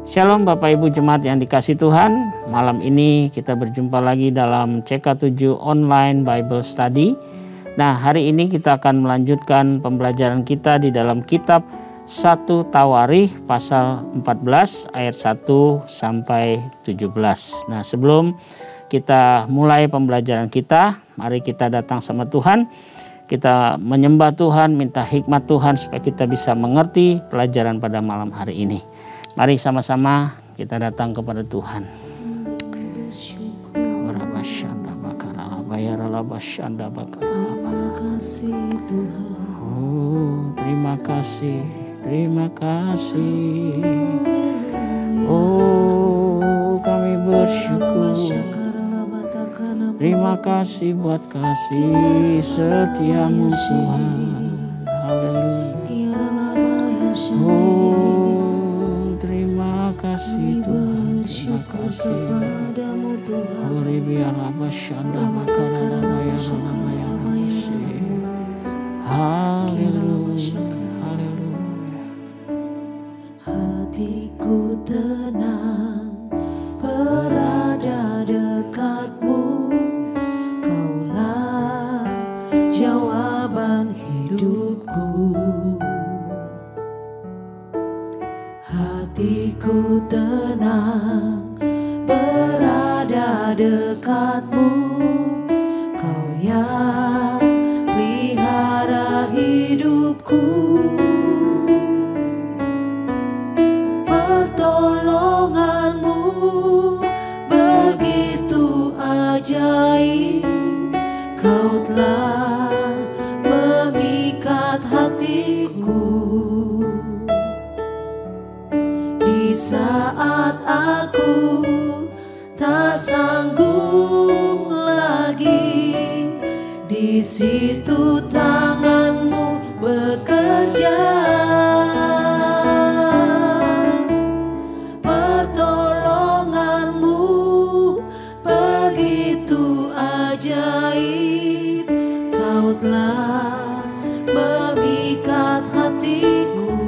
Shalom Bapak Ibu Jemaat yang dikasihi Tuhan. Malam ini kita berjumpa lagi dalam CK7 Online Bible Study. Nah, hari ini kita akan melanjutkan pembelajaran kita di dalam kitab 1 Tawarikh pasal 14 ayat 1 sampai 17. Nah, sebelum kita mulai pembelajaran kita, mari kita datang sama Tuhan. Kita menyembah Tuhan, minta hikmat Tuhan supaya kita bisa mengerti pelajaran pada malam hari ini. Mari sama-sama kita datang kepada Tuhan. Oh, terima kasih, terima kasih. Oh, kami bersyukur. Terima kasih buat kasih setiamu Tuhan. Haleluya. Oh, terima kasih Tuhan, terima kasih. Ori biar apa syanda bakara bayar bayar masih. Haleluya, haleluya. Hatiku tenang berada dekatmu. Kaulah jawaban hidupku. Hatiku tenang berada dekatmu. Kau yang pelihara hidupku. Pertolonganmu begitu ajaib. Kau telah memikat hatiku. Di saat aku tak sanggup lagi, di situ tanganmu bekerja. Pertolonganmu begitu ajaib. Kau telah memikat hatiku.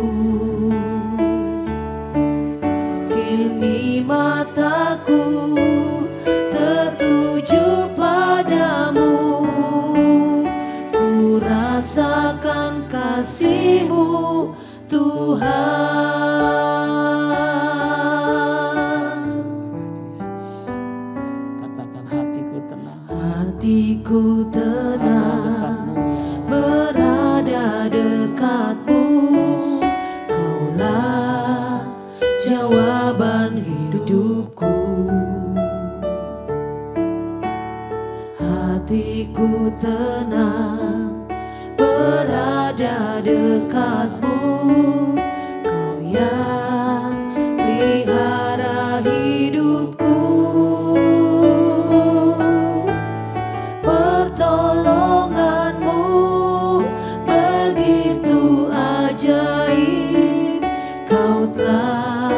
Kini mataku tertuju padamu. Ku rasakan kasih-Mu Tuhan. Katakan hatiku tenang. Hatiku tenang berada dekatmu. Kaulah jawaban hidupku. Hatiku tenang berada dekatmu. Kau yang pelihara hidupku. Pertolonganmu begitu ajaib. Kau telah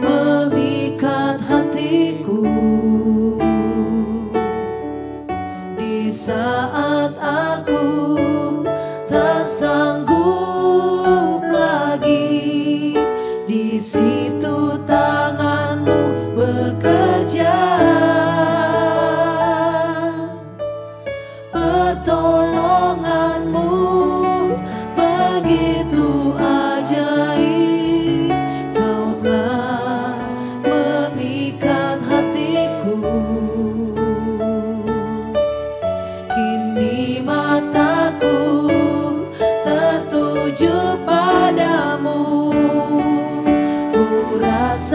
memikat hatiku. Di saat aku tak sanggup lagi, di situ tanganmu bekerja. Pertolonganmu begitu ajaib. Kau telah memikat hatiku. Kini mataku tertuju padamu. Ku rasa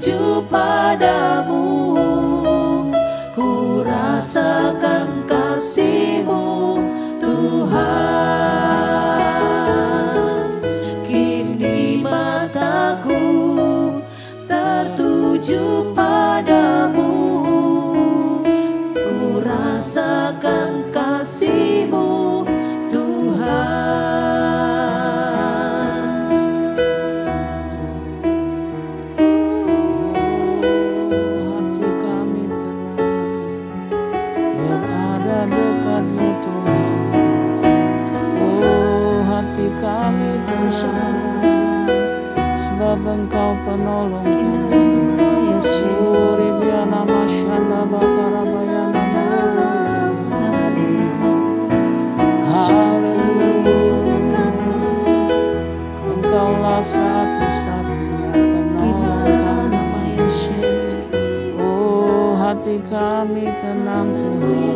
tertuju padamu. Ku rasakan kasih-Mu Tuhan. Kini mataku tertuju padamu. Ku rasakan kasih-Mu sebab Engkau penolong kami. Suri biana masyanda bakara bayana. Haleluya. Engkaulah satu-satunya penolong kami. Oh, hati kami tenang Tuhan.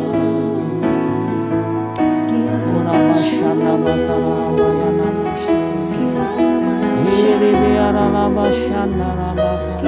Ura masyanda bakara bayana masyanda. Hiri biara laba syandara bakara.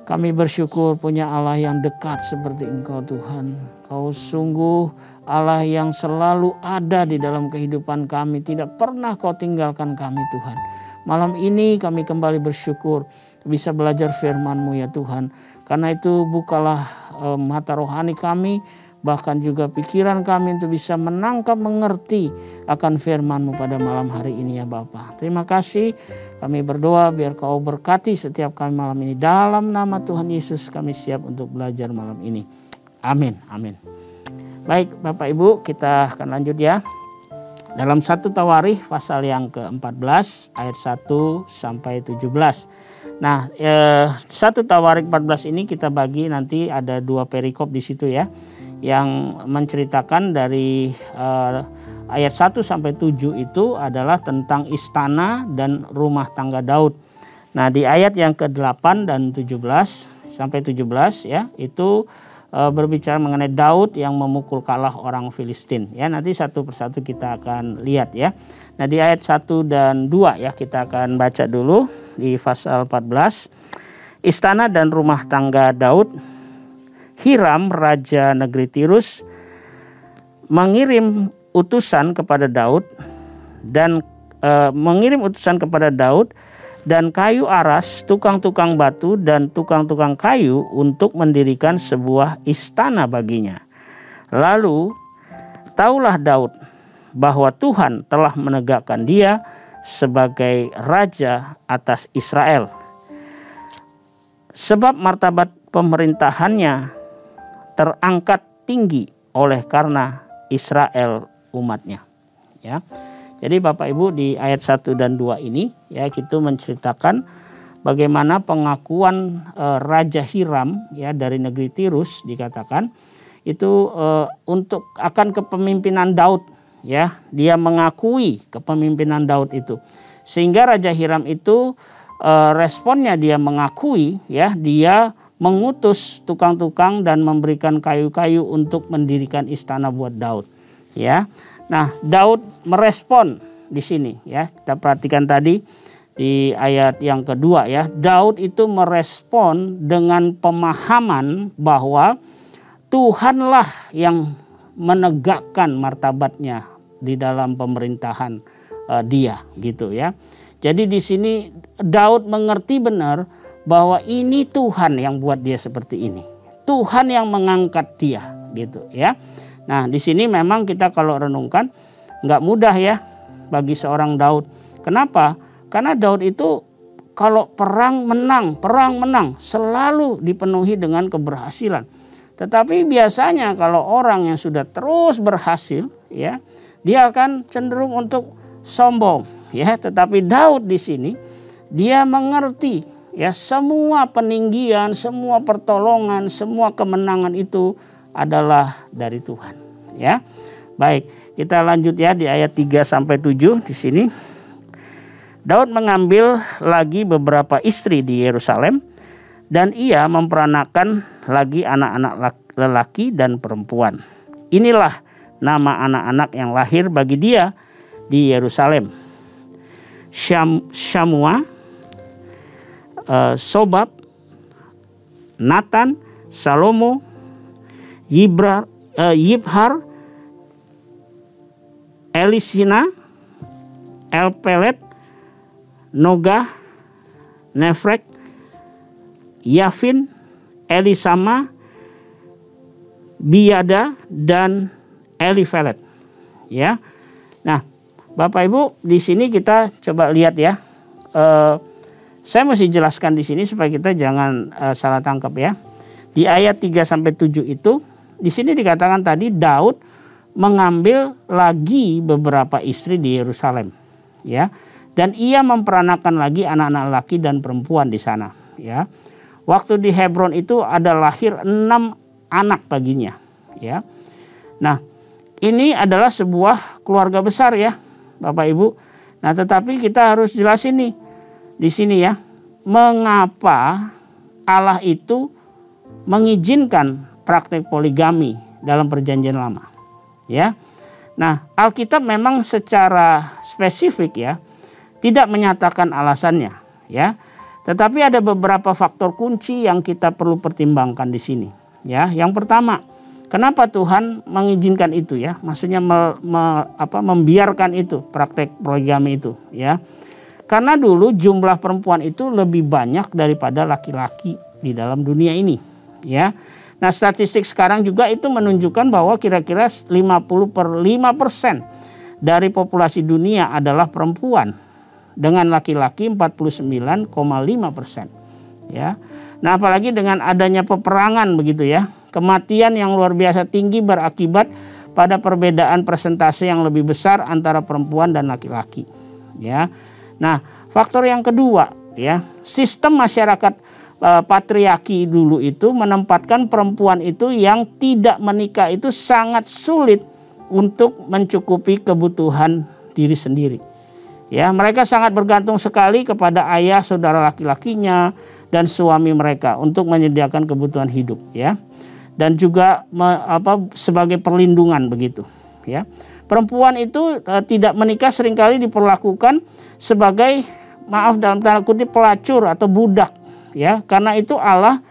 Kami bersyukur punya Allah yang dekat seperti Engkau Tuhan. Kau sungguh Allah yang selalu ada di dalam kehidupan kami. Tidak pernah Kau tinggalkan kami Tuhan. Malam ini kami kembali bersyukur bisa belajar firman-Mu ya Tuhan. Karena itu bukalah mata rohani kami, bahkan juga pikiran kami untuk bisa menangkap, mengerti akan firman-Mu pada malam hari ini ya Bapa. Terima kasih. Kami berdoa biar Kau berkati setiap kami malam ini. Dalam nama Tuhan Yesus kami siap untuk belajar malam ini. Amin. Amin. Baik Bapak Ibu, kita akan lanjut ya. dalam 1 Tawarikh pasal yang ke-14 ayat 1 sampai 17. Nah, 1 Tawarikh 14 ini kita bagi nanti ada 2 perikop di situ ya, yang menceritakan dari ayat 1 sampai 7 itu adalah tentang istana dan rumah tangga Daud. Nah, di ayat yang ke-8 dan 17 sampai 17 ya, itu berbicara mengenai Daud yang memukul kalah orang Filistin. Ya, nanti satu persatu kita akan lihat ya. Nah, di ayat 1 dan 2 ya, kita akan baca dulu di pasal 14. Istana dan rumah tangga Daud. Hiram raja negeri Tirus mengirim utusan kepada Daud dan dan kayu aras, tukang-tukang batu dan tukang-tukang kayu untuk mendirikan sebuah istana baginya. Lalu taulah Daud bahwa Tuhan telah menegakkan dia sebagai raja atas Israel. Sebab martabat pemerintahannya terangkat tinggi oleh karena Israel umatnya. Ya. Jadi Bapak Ibu, di ayat 1 dan 2 ini ya, kita menceritakan bagaimana pengakuan Raja Hiram ya dari negeri Tirus, dikatakan itu untuk akan kepemimpinan Daud ya. Dia mengakui kepemimpinan Daud itu. Sehingga Raja Hiram itu responnya dia mengakui ya, dia mengutus tukang-tukang dan memberikan kayu-kayu untuk mendirikan istana buat Daud ya. Nah, Daud merespon di sini ya. Kita perhatikan tadi di ayat yang kedua ya. Daud itu merespon dengan pemahaman bahwa Tuhanlah yang menegakkan martabatnya di dalam pemerintahan dia gitu ya. Jadi di sini Daud mengerti benar bahwa ini Tuhan yang buat dia seperti ini. Tuhan yang mengangkat dia gitu ya. Nah, di sini memang kita kalau renungkan nggak mudah ya bagi seorang Daud. Kenapa? Karena Daud itu kalau perang menang, selalu dipenuhi dengan keberhasilan. Tetapi biasanya kalau orang yang sudah terus berhasil ya, dia akan cenderung untuk sombong ya. Tetapi Daud di sini dia mengerti ya, semua peninggian, semua pertolongan, semua kemenangan itu adalah dari Tuhan ya. Baik, kita lanjut ya di ayat 3 sampai 7 di sini. Daud mengambil lagi beberapa istri di Yerusalem dan ia memperanakan lagi anak-anak lelaki dan perempuan. Inilah nama anak-anak yang lahir bagi dia di Yerusalem. Syamua, Sobab, Natan, Salomo, Yibhar, Elisina, Elpelet, Nogah, Nefrek, Yafin, Elisama, Biada, dan Elifelet. Ya. Nah, Bapak Ibu, di sini kita coba lihat ya. Saya mesti jelaskan di sini supaya kita jangan salah tangkap ya. Di ayat 3 sampai 7 itu, di sini dikatakan tadi Daud mengambil lagi beberapa istri di Yerusalem, ya, dan ia memperanakan lagi anak-anak laki dan perempuan di sana, ya. Waktu di Hebron itu ada lahir 6 anak baginya, ya. Nah, ini adalah sebuah keluarga besar ya, Bapak Ibu. Nah, tetapi kita harus jelasin nih di sini ya, mengapa Allah itu mengizinkan praktek poligami dalam Perjanjian Lama, ya. Nah, Alkitab memang secara spesifik ya tidak menyatakan alasannya, ya. Tetapi ada beberapa faktor kunci yang kita perlu pertimbangkan di sini, ya. Yang pertama, kenapa Tuhan mengizinkan itu ya? Maksudnya membiarkan itu praktek poligami itu, ya. Karena dulu jumlah perempuan itu lebih banyak daripada laki-laki di dalam dunia ini, ya. Nah, statistik sekarang juga itu menunjukkan bahwa kira-kira 50% dari populasi dunia adalah perempuan, dengan laki-laki 49,5%. Ya. Nah, apalagi dengan adanya peperangan begitu ya, kematian yang luar biasa tinggi berakibat pada perbedaan persentase yang lebih besar antara perempuan dan laki-laki. Ya. Nah, faktor yang kedua, ya, sistem masyarakat patriarki dulu itu menempatkan perempuan itu yang tidak menikah itu sangat sulit untuk mencukupi kebutuhan diri sendiri. Ya, mereka sangat bergantung sekali kepada ayah, saudara laki-lakinya, dan suami mereka untuk menyediakan kebutuhan hidup, ya. Dan juga sebagai perlindungan begitu, ya. Perempuan itu tidak menikah seringkali diperlakukan sebagai, maaf dalam tanda kutip, pelacur atau budak, ya. Karena itu Allah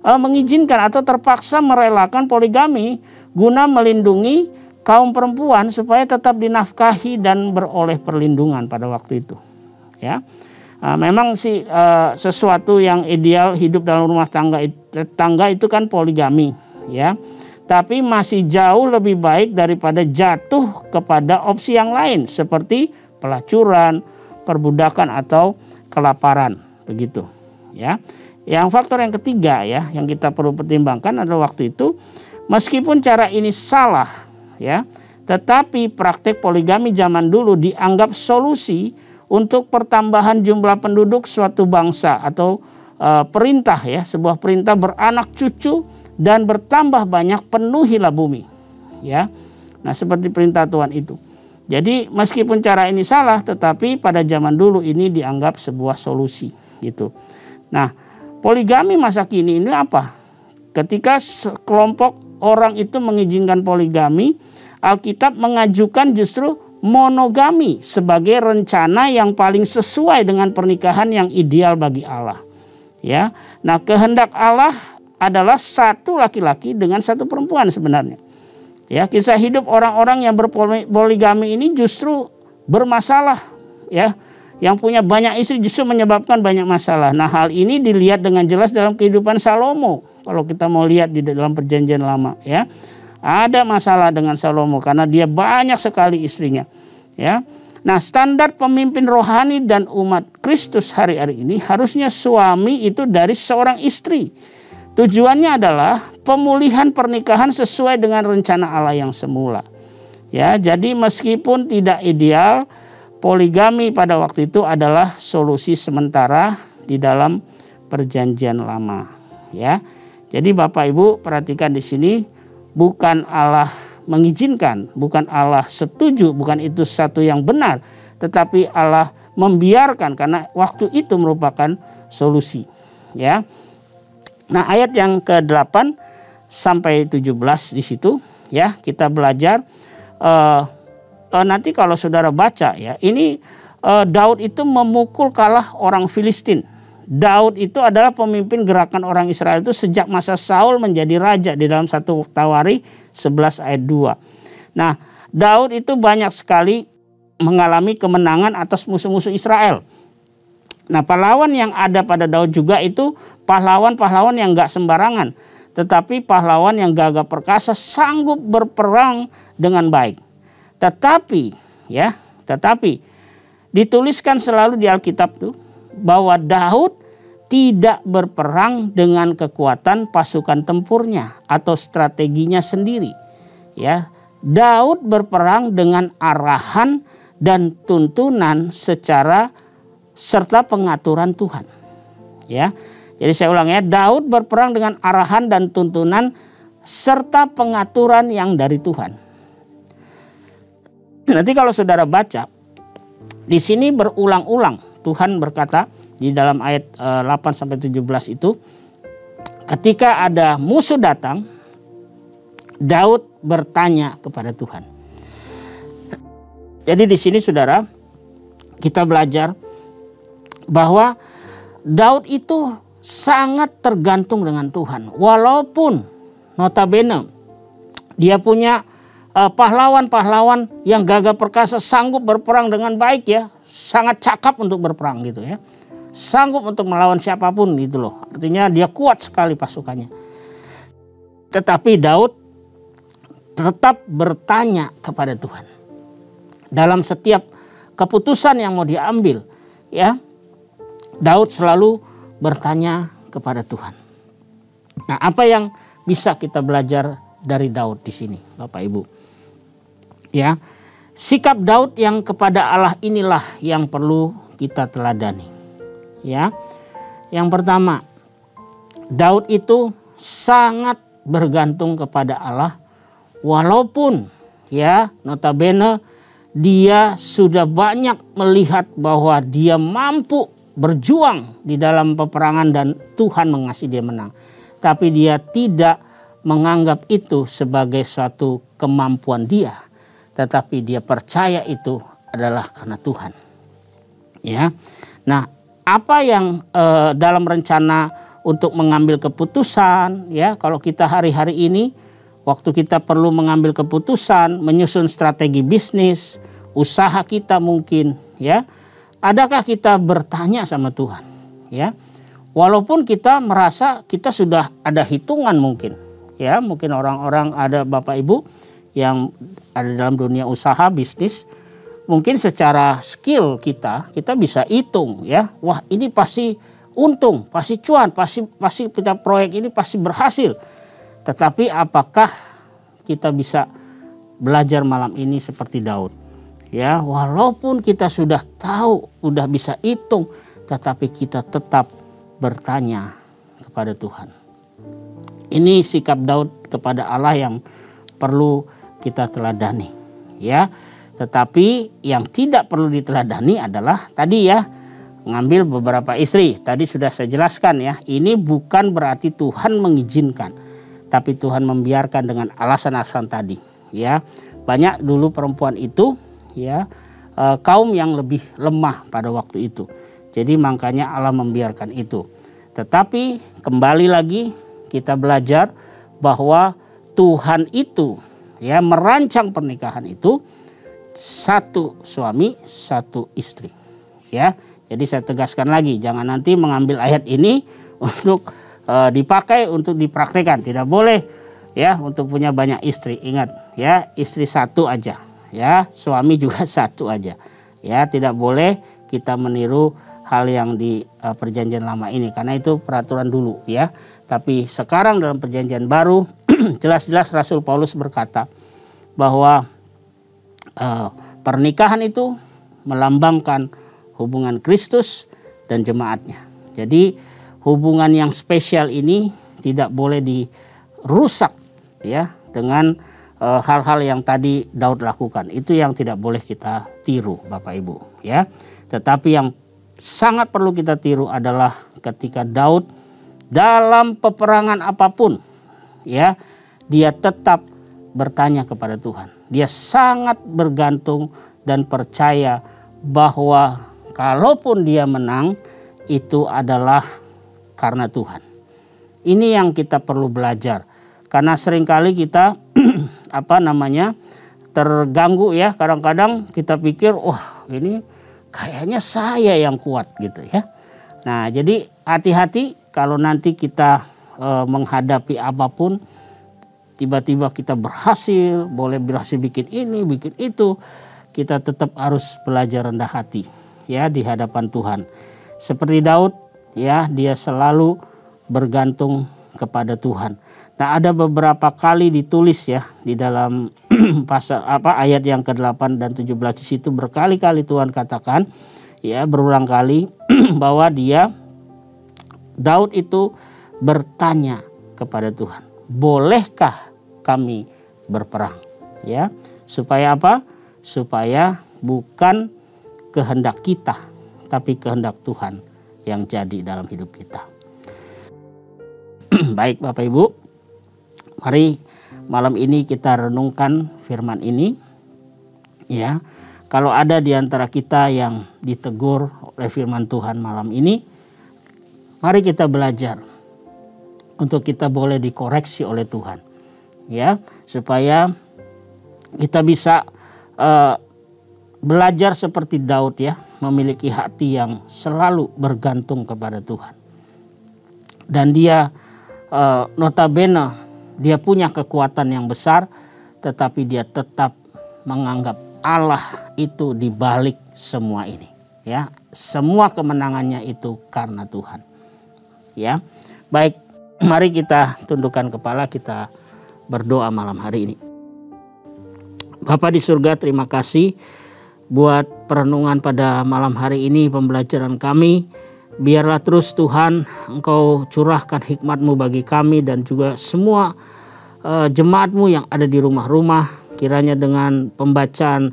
mengizinkan atau terpaksa merelakan poligami guna melindungi kaum perempuan supaya tetap dinafkahi dan beroleh perlindungan pada waktu itu, ya. Memang sih sesuatu yang ideal hidup dalam rumah tangga itu kan poligami, ya. Tapi masih jauh lebih baik daripada jatuh kepada opsi yang lain seperti pelacuran, perbudakan atau kelaparan, begitu, ya. Yang faktor yang ketiga, ya, yang kita perlu pertimbangkan adalah waktu itu meskipun cara ini salah, ya, tetapi praktek poligami zaman dulu dianggap solusi untuk pertambahan jumlah penduduk suatu bangsa atau perintah, ya, sebuah perintah beranak cucu dan bertambah banyak penuhilah bumi, ya. Nah, seperti perintah Tuhan itu. Jadi meskipun cara ini salah, tetapi pada zaman dulu ini dianggap sebuah solusi, gitu. Nah, poligami masa kini ini apa? Ketika sekelompok orang itu mengizinkan poligami, Alkitab mengajukan justru monogami sebagai rencana yang paling sesuai dengan pernikahan yang ideal bagi Allah, ya. Nah, kehendak Allah adalah satu laki-laki dengan satu perempuan sebenarnya, ya. Kisah hidup orang-orang yang berpoligami ini justru bermasalah, ya. Yang punya banyak istri justru menyebabkan banyak masalah. Nah, hal ini dilihat dengan jelas dalam kehidupan Salomo. Kalau kita mau lihat di dalam Perjanjian Lama, ya. Ada masalah dengan Salomo karena dia banyak sekali istrinya, ya. Nah, standar pemimpin rohani dan umat Kristus hari-hari ini harusnya suami itu dari seorang istri. Tujuannya adalah pemulihan pernikahan sesuai dengan rencana Allah yang semula, ya. Jadi meskipun tidak ideal, poligami pada waktu itu adalah solusi sementara di dalam Perjanjian Lama, ya. Jadi Bapak Ibu perhatikan di sini, bukan Allah mengizinkan, bukan Allah setuju, bukan itu satu yang benar, tetapi Allah membiarkan karena waktu itu merupakan solusi, ya. Nah, ayat yang ke-8 sampai 17 di situ, ya, kita belajar nanti kalau saudara baca, ya, ini Daud itu memukul kalah orang Filistin. Daud itu adalah pemimpin gerakan orang Israel itu sejak masa Saul menjadi raja di dalam 1 Tawari 11 ayat 2. Nah, Daud itu banyak sekali mengalami kemenangan atas musuh-musuh Israel. Nah, pahlawan yang ada pada Daud juga itu pahlawan-pahlawan yang gak sembarangan, tetapi pahlawan yang gagah perkasa, sanggup berperang dengan baik. Tetapi dituliskan selalu di Alkitab tuh bahwa Daud tidak berperang dengan kekuatan pasukan tempurnya atau strateginya sendiri, ya. Daud berperang dengan arahan dan tuntunan serta pengaturan Tuhan, ya. Jadi saya ulang, ya, Daud berperang dengan arahan dan tuntunan serta pengaturan yang dari Tuhan. Nanti kalau saudara baca di sini berulang-ulang Tuhan berkata di dalam ayat 8 sampai 17 itu, ketika ada musuh datang, Daud bertanya kepada Tuhan. Jadi di sini saudara, kita belajar bahwa Daud itu sangat tergantung dengan Tuhan. Walaupun notabene dia punya pahlawan-pahlawan yang gagah perkasa, sanggup berperang dengan baik, ya, sangat cakap untuk berperang gitu, ya, sanggup untuk melawan siapapun gitu loh. Artinya dia kuat sekali pasukannya. Tetapi Daud tetap bertanya kepada Tuhan dalam setiap keputusan yang mau diambil, ya. Daud selalu bertanya kepada Tuhan. Nah, apa yang bisa kita belajar dari Daud di sini, Bapak Ibu? Ya, sikap Daud yang kepada Allah inilah yang perlu kita teladani. Ya, yang pertama, Daud itu sangat bergantung kepada Allah, walaupun ya notabene dia sudah banyak melihat bahwa dia mampu berjuang di dalam peperangan dan Tuhan mengasihi dia menang. Tapi dia tidak menganggap itu sebagai suatu kemampuan dia, tetapi dia percaya itu adalah karena Tuhan. Ya, nah apa yang dalam rencana untuk mengambil keputusan, ya kalau kita hari-hari ini waktu kita perlu mengambil keputusan, menyusun strategi bisnis, usaha kita mungkin, ya, adakah kita bertanya sama Tuhan, ya? Walaupun kita merasa kita sudah ada hitungan mungkin, ya, mungkin orang-orang ada Bapak Ibu yang ada dalam dunia usaha bisnis, mungkin secara skill kita bisa hitung, ya, wah ini pasti untung, pasti cuan, pasti kita proyek ini pasti berhasil. Tetapi apakah kita bisa belajar malam ini seperti Daud? Ya, walaupun kita sudah tahu, sudah bisa hitung, tetapi kita tetap bertanya kepada Tuhan. Ini sikap Daud kepada Allah yang perlu kita teladani. Ya, tetapi yang tidak perlu diteladani adalah tadi ya, ngambil beberapa istri. Tadi sudah saya jelaskan ya, ini bukan berarti Tuhan mengizinkan, tapi Tuhan membiarkan dengan alasan-alasan tadi. Ya, banyak dulu perempuan itu ya kaum yang lebih lemah pada waktu itu. Jadi makanya Allah membiarkan itu. Tetapi kembali lagi kita belajar bahwa Tuhan itu ya merancang pernikahan itu satu suami, satu istri. Ya. Jadi saya tegaskan lagi, jangan nanti mengambil ayat ini untuk dipakai untuk dipraktikkan. Tidak boleh ya untuk punya banyak istri. Ingat ya, istri satu aja. Ya, suami juga satu aja. Ya, tidak boleh kita meniru hal yang di perjanjian lama ini, karena itu peraturan dulu ya. Tapi sekarang dalam perjanjian baru jelas-jelas Rasul Paulus berkata bahwa pernikahan itu melambangkan hubungan Kristus dan jemaatnya. Jadi hubungan yang spesial ini tidak boleh dirusak ya dengan hal-hal yang tadi Daud lakukan. Itu yang tidak boleh kita tiru Bapak Ibu ya. Tetapi yang sangat perlu kita tiru adalah ketika Daud dalam peperangan apapun ya, dia tetap bertanya kepada Tuhan. Dia sangat bergantung dan percaya bahwa kalaupun dia menang itu adalah karena Tuhan. Ini yang kita perlu belajar. Karena seringkali kita terganggu ya. Kadang-kadang kita pikir wah ini kayaknya saya yang kuat gitu ya. Nah jadi hati-hati kalau nanti kita menghadapi apapun, tiba-tiba kita berhasil, boleh berhasil bikin ini, bikin itu. Kita tetap harus belajar rendah hati ya di hadapan Tuhan. Seperti Daud ya, dia selalu bergantung kepada Tuhan. Nah, ada beberapa kali ditulis ya di dalam pasal ayat yang ke-8 dan 17 di situ berkali-kali Tuhan katakan ya, berulang kali bahwa Daud itu bertanya kepada Tuhan, "Bolehkah kami berperang?" Ya, supaya apa? Supaya bukan kehendak kita, tapi kehendak Tuhan yang jadi dalam hidup kita. Baik Bapak Ibu, mari malam ini kita renungkan firman ini. Ya, kalau ada di antara kita yang ditegur oleh firman Tuhan malam ini, mari kita belajar untuk kita boleh dikoreksi oleh Tuhan. Ya, supaya kita bisa belajar seperti Daud ya, memiliki hati yang selalu bergantung kepada Tuhan. Dan dia notabene dia punya kekuatan yang besar, tetapi dia tetap menganggap Allah itu di balik semua ini. Ya, semua kemenangannya itu karena Tuhan. Ya, baik, mari kita tundukkan kepala, kita berdoa malam hari ini. Bapa di surga, terima kasih buat perenungan pada malam hari ini, pembelajaran kami. Biarlah terus Tuhan Engkau curahkan hikmat-Mu bagi kami dan juga semua jemaat-Mu yang ada di rumah-rumah. Kiranya dengan pembacaan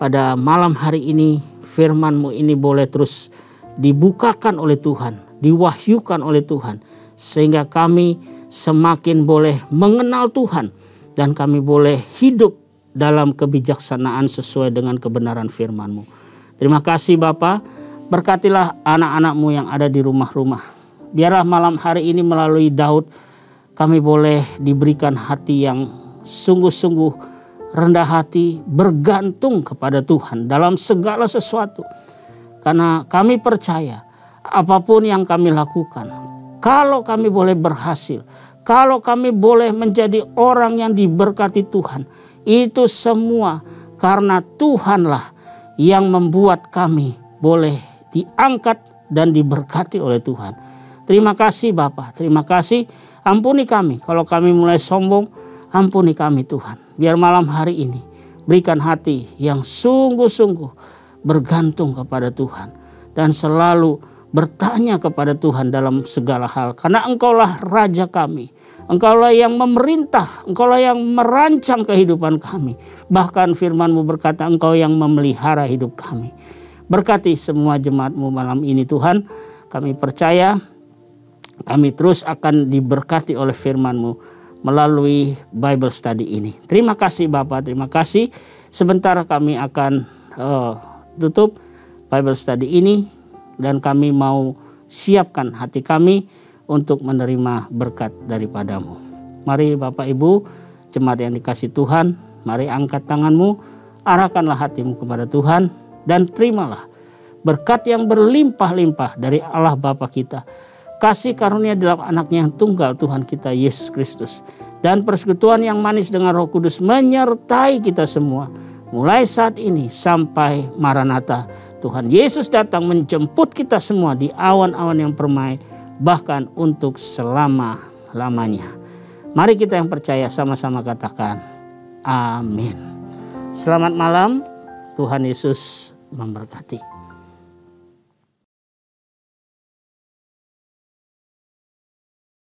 pada malam hari ini, firman-Mu ini boleh terus dibukakan oleh Tuhan, diwahyukan oleh Tuhan, sehingga kami semakin boleh mengenal Tuhan dan kami boleh hidup dalam kebijaksanaan sesuai dengan kebenaran firman-Mu. Terima kasih Bapa, berkatilah anak-anak-Mu yang ada di rumah-rumah. Biarlah malam hari ini melalui Daud kami boleh diberikan hati yang sungguh-sungguh rendah hati, bergantung kepada Tuhan dalam segala sesuatu. Karena kami percaya apapun yang kami lakukan, kalau kami boleh berhasil, kalau kami boleh menjadi orang yang diberkati Tuhan, itu semua karena Tuhanlah yang membuat kami boleh diangkat dan diberkati oleh Tuhan. Terima kasih Bapa, terima kasih. Ampuni kami kalau kami mulai sombong, ampuni kami Tuhan. Biar malam hari ini berikan hati yang sungguh-sungguh bergantung kepada Tuhan dan selalu bertanya kepada Tuhan dalam segala hal. Karena Engkaulah Raja kami, Engkaulah yang memerintah, Engkaulah yang merancang kehidupan kami. Bahkan firman-Mu berkata Engkau yang memelihara hidup kami. Berkati semua jemaat-Mu malam ini Tuhan. Kami percaya kami terus akan diberkati oleh firman-Mu melalui Bible Study ini. Terima kasih Bapak, terima kasih. Sebentar kami akan tutup Bible Study ini dan kami mau siapkan hati kami untuk menerima berkat daripada-Mu. Mari Bapak Ibu, jemaat yang dikasih Tuhan, mari angkat tangan-Mu, arahkanlah hatimu kepada Tuhan dan terimalah berkat yang berlimpah-limpah dari Allah Bapa kita. Kasih karunia dalam anaknya yang tunggal Tuhan kita Yesus Kristus. Dan persekutuan yang manis dengan Roh Kudus menyertai kita semua. Mulai saat ini sampai Maranatha. Tuhan Yesus datang menjemput kita semua di awan-awan yang permai. Bahkan untuk selama-lamanya. Mari kita yang percaya sama-sama katakan amin. Selamat malam. Tuhan Yesus memberkati.